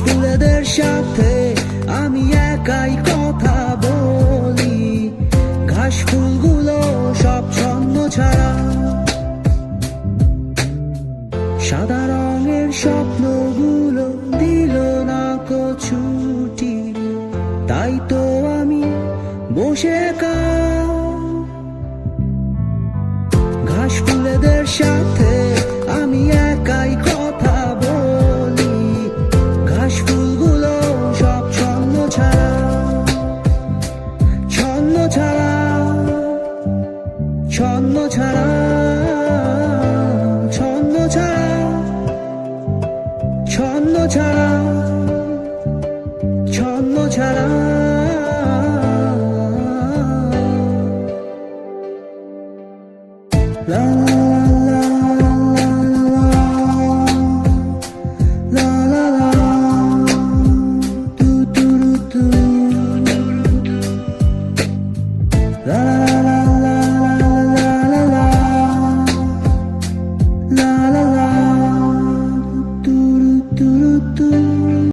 ফুলেদের সাথে আমি একাই কথা বলি, ঘাস ফুলগুলো সব ছন্দ ছাড়া। সাদা রঙের স্বপ্নগুলো দিল না কো ছুটি, তাই তো আমি বসে একা। ঘাস ফুলেদের সাথে আমি একাই কথা বলি, ঘাস ফুলগুলো সব ছন্দ ছাড়া, ছন্দ ছাড়া, ছন্দ ছাড়া, ছন্দ ছাড়া, ছন্দ ছাড়া, ছন্দ ছাড়া। La la la la la, do do do do, la la la la la la la, la la la.